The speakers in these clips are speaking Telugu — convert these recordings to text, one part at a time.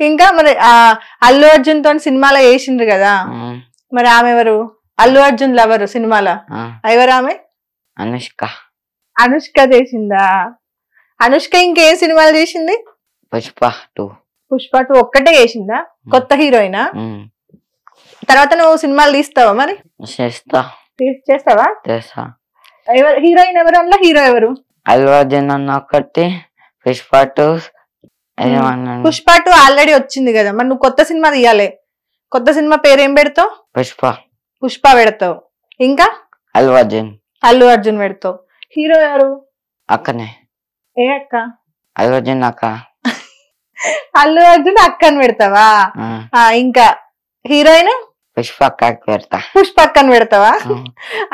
ఇంకా మరి అల్లు అర్జున్ తో సినిమాలో వేసిండ్రు కదా, మరి ఆమె ఎవరు? అల్లు అర్జున్ లవరు సినిమాలో ఎవరు ఆమె? అనుష్క. అనుష్క చేసిందా? అనుష్క ఇంకేం సినిమాలు చేసింది? పుష్ప 2. పుష్ప 2 ఒక్కటే చేసిందా? కొత్త హీరోయినా? తర్వాత నువ్వు సినిమాలు తీస్తావా మరి? చేస్తావా? ఎవరు హీరోయిన్? ఎవరు అందులో హీరో ఎవరు? అల్లు అర్జున్ అన్న ఒకటి, పుష్ప 2. పుష్ప 2 ఆల్రెడీ వచ్చింది కదా, మరి నువ్వు కొత్త సినిమా తీయాలి. కొత్త సినిమా పేరు ఏం పెడతావు? పుష్ప పెడతావు. ఇంకా అల్లు అర్జున్ పెడతావు. హీరో ఎవరు? అక్కనే. ఏ అక్క? అల్లు అర్జున్ అక్క. అల్లు అర్జున్ అక్కని పెడతావా? ఇంకా హీరోయిన్? పుష్ప అక్కకి పెడతా. పుష్ప అక్కని పెడతావా?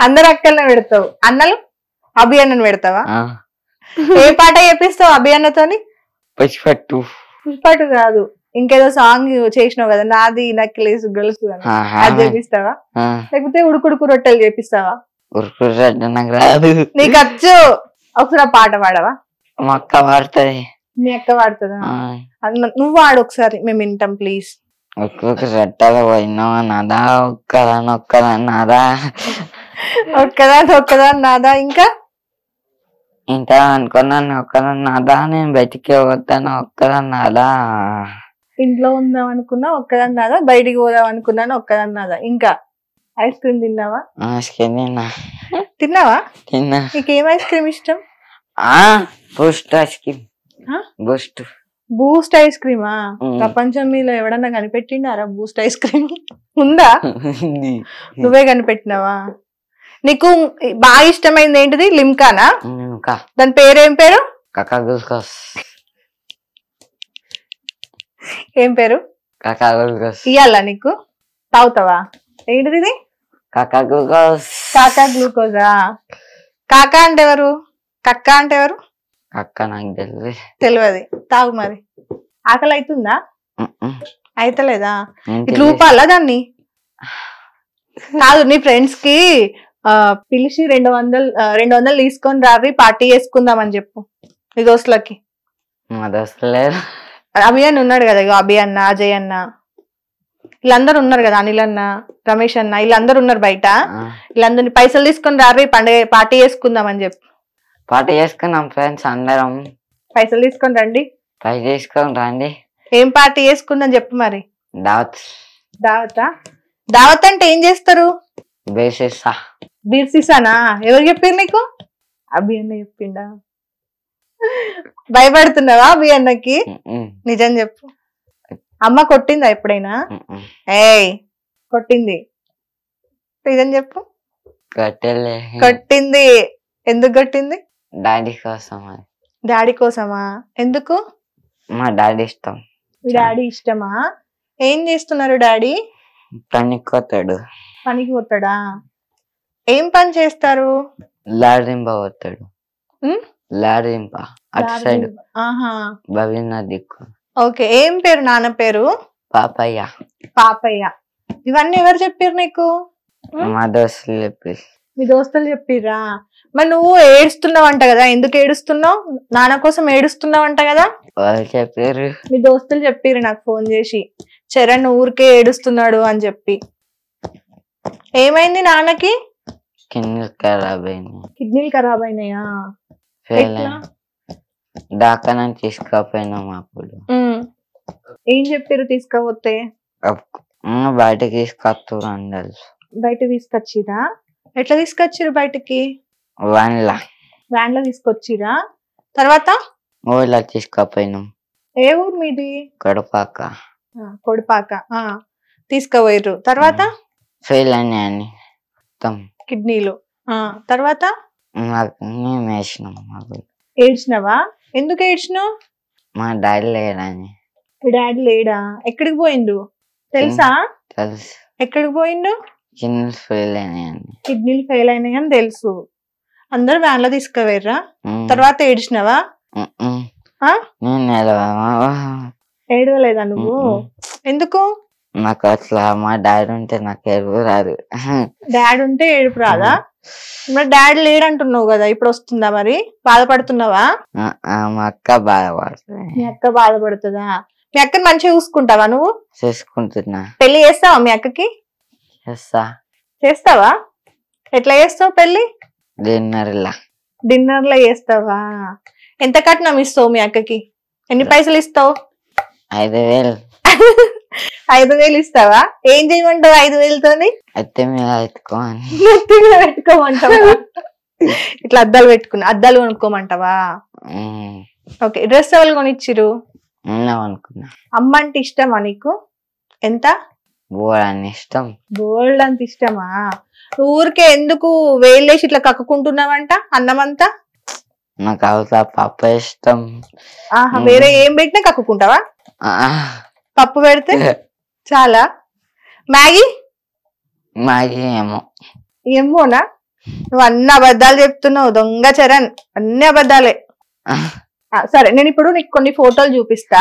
అందరు అక్కలనే పెడతావు. అన్నలు? అభి అన్నని పెడతావా? ఏ పాట చేపిస్తావు అభి అన్నతోని? పుష్ప 2. పుష్ప 2 కాదు, ఇంకేదో సాంగ్ చేసినావు కదా, నాది నక్కిలేసు గొలుసు అని, అది చేపిస్తావా? లేకపోతే ఉడుకుడుకు రొట్టెలు చేపిస్తావా? నీకు వచ్చు. ఒకసారి ఆ పాట పాడవా? మా అక్క పాడుతుంది. మీ అక్క పాడుతుందా? నువ్వు వాడు ఒకసారి, మేము వింటాం ప్లీజ్. ఒక్కొక్క రొట్టెలు పోయినావా నాదా, ఒక్కదన్నాదా నాదా. ఇంకా ఇంత అనుకున్నాను ఒక్కదన్నాదా, నేను బయటికి పోతాను ఒక్కదన్నాదా, ఇంట్లో ఉందాం అనుకున్నా ఒక్కదన్నాదా, బయటికి పోదాం అనుకున్నాను ఒక్కదన్నాదా. ఇంకా ఐస్ క్రీమ్ తిన్నావా? తిన్నావా? నీకేం ఐస్ క్రీమ్ ఇష్టం? Boost ice cream. Boost ice క్రీమా? ప్రపంచం మీలో ఎవడన్నా కనిపెట్టిండారా బూస్ట్ ఐస్ క్రీమ్? ఉందా? నువ్వే కనిపెట్టినావా? నీకు బాగా ఇష్టమైంది ఏంటిది? లిమ్కానా? దాని పేరేం పేరు? ఏం పేరు? ఇయ్యాలా నీకు? తాగుతావా? ఏంటిది ఇది? కాకా గ్లూకోజా? కాకా అంటే ఎవరు? కక్క అంటే ఎవరు? అక్క నాకు తెలియదు. తాగు మరి. ఆకలి అవుతుందా? అయితలేదా? ఇట్లా ఊపాలా దాన్ని? కాదు, నీ ఫ్రెండ్స్ కి పిలిచి 200 తీసుకొని రావి, పార్టీ చేసుకుందాం అని చెప్పు నీ దోస్తులకి. మా దోస్తులే అభి అన్న ఉన్నాడు కదా, ఇగో అభి అన్న, అజయ్ అన్న, వీళ్ళందరూ ఉన్నారు కదా, అనిల్ అన్న, రమేష్ అన్న, వీళ్ళందరూ ఉన్నారు బయట. వీళ్ళందరినీ పైసలు తీసుకొని రావి, పండుగ పార్టీ చేసుకుందాం అని చెప్పు. పార్టీ చేసుకున్నాం ఫ్రెండ్స్ అందరం. పైసలు తీసుకొని రండి. ఏం పార్టీ చేసుకుందాం చెప్పు మరి. దావత్ అంటే ఏం చేస్తారు? బీర్ సీసానా? ఎవరు చెప్పారు నీకు? అభి అన్న చెప్పిండా? భయపడుతున్నావా అభి అన్నకి? నిజం చెప్పు. అమ్మ కొట్టిందా ఎప్పుడైనా? కొట్టింది. నిజం చెప్పు. కొట్టింది. ఎందుకు కొట్టింది? డాడీ కోసమా? ఎందుకు? మా డాడీ ఇష్టం. మీ డాడీ ఇష్టమా? ఏం చేస్తున్నారు డాడీ? పనికి పోతాడా? ఏం పని చేస్తారు? లాడ్రింప పోతాడు. అటు సైడ్ దిక్కు. ఓకే. ఏం పేరు నాన్న పేరు? పాపయ్య. ఇవన్నీ ఎవరు చెప్పారు నీకు? మా దోస్తులు చెప్పారు. మీ దోస్తులు చెప్పిర్రా? మరి నువ్వు ఏడుస్తున్నావంట కదా, ఎందుకు ఏడుస్తున్నావు? నాన్న కోసం ఏడుస్తున్నావంట కదా? చెప్పారు. మీ దోస్తులు చెప్పిర్రు నాకు ఫోన్ చేసి, చరణ్ ఊరికే ఏడుస్తున్నాడు అని చెప్పి. ఏమైంది నాన్నకి? కిడ్నీలు ఖరాబ్ అయినాయా? దాకా తీసుకపోయినాం. అప్పుడు ఏం చెప్పారు తీసుకపోతే? బయటకి తీసుకొస్తారు అందరు. బయట తీసుకొచ్చిరా? ఎట్లా తీసుకొచ్చిరు బయటకి? వ్యాన్ లో తీసుకొచ్చిరా? తర్వాత ఊళ్ళో తీసుకపోయినాం. ఏ ఊరు మీది? కొడపాక. తీసుకుపోయారు. తర్వాత ఫెయిల్ అయినాయని కిడ్నీలు. తర్వాత ఏడ్చినావా? ఎందుకు ఏడ్చినావు? మా డాడీ లేడని. డాడీ లేడా? ఎక్కడికి పోయిండు తెలుసా? తెలుసు. ఎక్కడికి పోయిండు? కిడ్నీలు ఫెయిల్ అయినాయని తెలుసు. అందరు వ్యాన్ లో తీసుకుపోయారా? తర్వాత ఏడ్చినావా? ఏడవలేదా నువ్వు? ఎందుకు? నాకు అట్లా మా డాడీ ఉంటే నాకు ఏడుపు రాదు. డాడీ ఉంటే ఏడుపు రాదా? మరి డాడీ లేడంటున్నావు కదా, ఇప్పుడు వస్తుందా? మరి బాధపడుతున్నావా? మా అక్క బాధపడుతుంది. మీ అక్క బాధపడుతుందా? మీ అక్కని మంచిగా చూసుకుంటావా నువ్వు? చేసుకుంటున్నా. పెళ్లి చేస్తావా మీ అక్కకి? చేస్తావా? ఎట్లా చేస్తావు పెళ్లి? డిన్నర్ లో చేస్తావా? ఎంత కట్నం ఇస్తావు మీ అక్కకి? ఎన్ని పైసలు ఇస్తావు? 5,000. 5,000 ఇస్తావా? ఏం చేయమంటావు 5,000తోని? పెట్టుకోమంటావా? ఇట్లా అద్దాలు కొనుక్కోమంటావా? ఓకే. డ్రెస్ ఎవరు కొనిచ్చిరు? అమ్మ అంటే ఇష్టమా నీకు? ఎంత? ఇష్టం. బోల్డ్ అంత ఇష్టమా? ఊరికే ఎందుకు వేలేసి ఇట్లా కక్కుకుంటున్నావంట అన్నమంతా? నాకు అవుతా పప్పు ఇష్టం. వేరే ఏం పెట్టినా కక్కుకుంటావా? పప్పు పెడితే చాలా. మ్యాగీ ఏమోనా? నువ్వు అన్ని అబద్ధాలు చెప్తున్నావు, దొంగ చరణ్, అన్ని అబద్ధాలే. సరే, నేను ఇప్పుడు నీకు కొన్ని ఫోటోలు చూపిస్తా,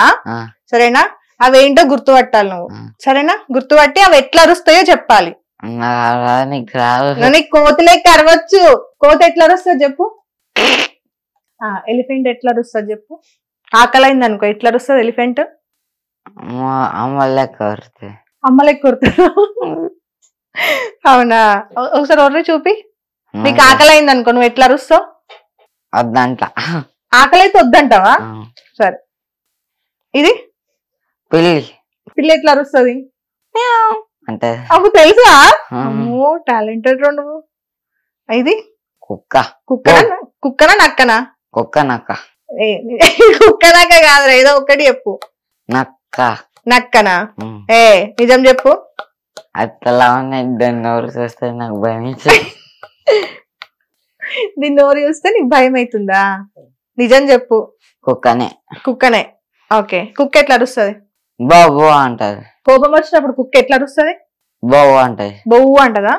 సరేనా? అవేంటో గుర్తుపట్టాలి నువ్వు, సరేనా? గుర్తుపట్టి అవి ఎట్లా అరుస్తాయో చెప్పాలి. నీకు కోతులేక అరవచ్చు. కోత ఎట్లా అరుస్తుంది చెప్పు? ఎలిఫెంట్ ఎట్లా అరుస్తుంది చెప్పు? ఆకలైంది అనుకో ఎట్లా అరుస్తుంది ఎలిఫెంట్? అమ్మలెక్క కొడుతుంది. అవునా? ఒకసారి ఒర్రి చూపి. నీకు ఆకలైంది అనుకో నువ్వు ఎట్లా అరుస్తావు? ఆకలి అయితే వద్దంటావా? సరే, ఇది పిల్లి ఎట్లా అరుస్తుంది? అప్పుడు తెలుసా? అమ్మో, టాలెంటెడ్ నువ్వు. ఇది కుక్కనా నక్కనా? కుక్క నక్క కాదు, ఏదో ఒకటి చెప్పు. నక్కనా? నిజం చెప్పు. దీన్ని నోరు చూస్తే నీకు భయం అవుతుందా? నిజం చెప్పు. కుక్కనే. ఓకే. కుక్క ఎట్లా అరుస్తుంది? బొవ్వు అంటది. కోపం వచ్చినప్పుడు కుక్క ఎట్లా అరుస్తుంది? బొవ్వు అంటది. బొవ్వు అంటదా?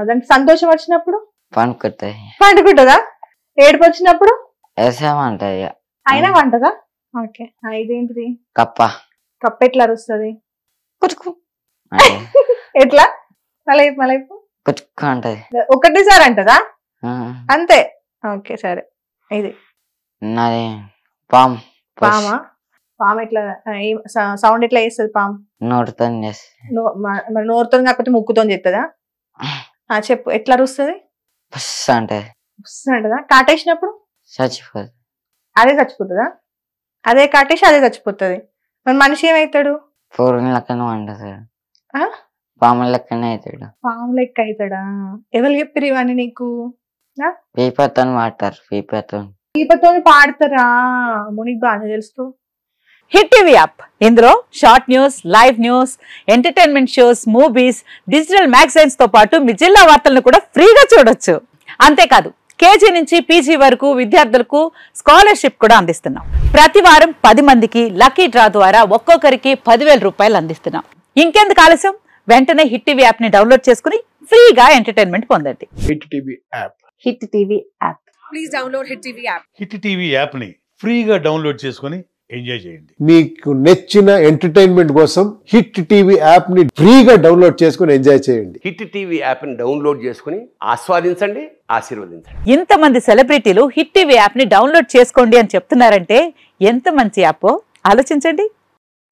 దానికి సంతోషం వచ్చినప్పుడు పండుకుంటదా? ఏడుపు వచ్చినప్పుడు అంటది. అయినా వంటదా? ఓకే. ఇదేంటిది? కప్ప ఎట్లా అరుస్తుంది? ఎట్లా? మలైపు అంటది. ఒకటేసారి అంటదా? అంతే. ఓకే, సరే. ఇది పామా? పాము ఎట్లా సౌండ్ ఎట్లా చేస్తుంది? పాము నోరుతో కాకపోతే ముక్కుతో చెప్తుందా? చెప్పు, ఎట్లా అరుస్తుంది? అంటదా? కాటేసినప్పుడు అదే చచ్చిపోతుందా? అదే కాటేసి అదే చచ్చిపోతుంది. మరి మనిషి ఏమవుతాడు? పాము లెక్కనే అవుతాడు. పాము లెక్క అవుతాడా? ఎవరు చెప్పారు ఇవన్నీ నీకు? పీపతో పాడతారా? మునికి బాగానే తెలుసు. హిట్ టీవీ యాప్, ఇందులో short news, live news, entertainment shows, movies, digital magazines తో పాటు మీ జిల్లా వార్తలను కూడా ఫ్రీగా చూడొచ్చు. అంతేకాదు, కేజీ నుంచి పీజీ వరకు విద్యార్థులకు స్కాలర్షిప్ కూడా అందిస్తున్నాం. ప్రతి వారం 10 మందికి లక్కీ డ్రా ద్వారా ఒక్కొక్కరికి 10,000 రూపాయలు అందిస్తున్నాం. ఇంకెందుకు ఆలస్యం? వెంటనే హిట్ టీవీ యాప్ ని డౌన్లోడ్ చేసుకుని ఫ్రీగా ఎంటర్టైన్మెంట్ పొందండి. Hit TV app. Hit TV app. Please download hit TV app. Hit TV app ని ఫ్రీగా డౌన్లోడ్ చేసుకుని ఎంజాయ్ చేయండి. మీకు నచ్చిన ఎంటర్టైన్మెంట్ కోసం హిట్ టీవీ యాప్ ని ఫ్రీగా డౌన్లోడ్ చేసుకుని ఎంజాయ్ చేయండి. హిట్ టీవీ యాప్ ని డౌన్లోడ్ చేసుకుని ఆస్వాదించండి, ఆశీర్వదించండి. ఇంతమంది సెలబ్రిటీలు హిట్ టీవీ యాప్ ని డౌన్లోడ్ చేసుకోండి అని చెప్తున్నారంటే ఎంత మంచి యాప్ ఆలోచించండి.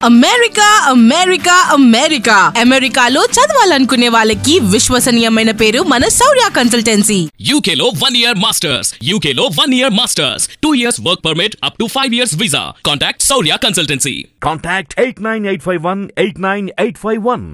అమెరికా అమెరికా అమెరికా అమెరికాలో చదవాలనుకునే వాళ్ళకి విశ్వసనీయమైన పేరు మన శౌర్య కన్సల్టెన్సీ. UK లో 1 year masters, UK లో 1 year masters, 2 years work permit up to 5 years visa. Contact Saurya Consultancy. Contact 89851 89851.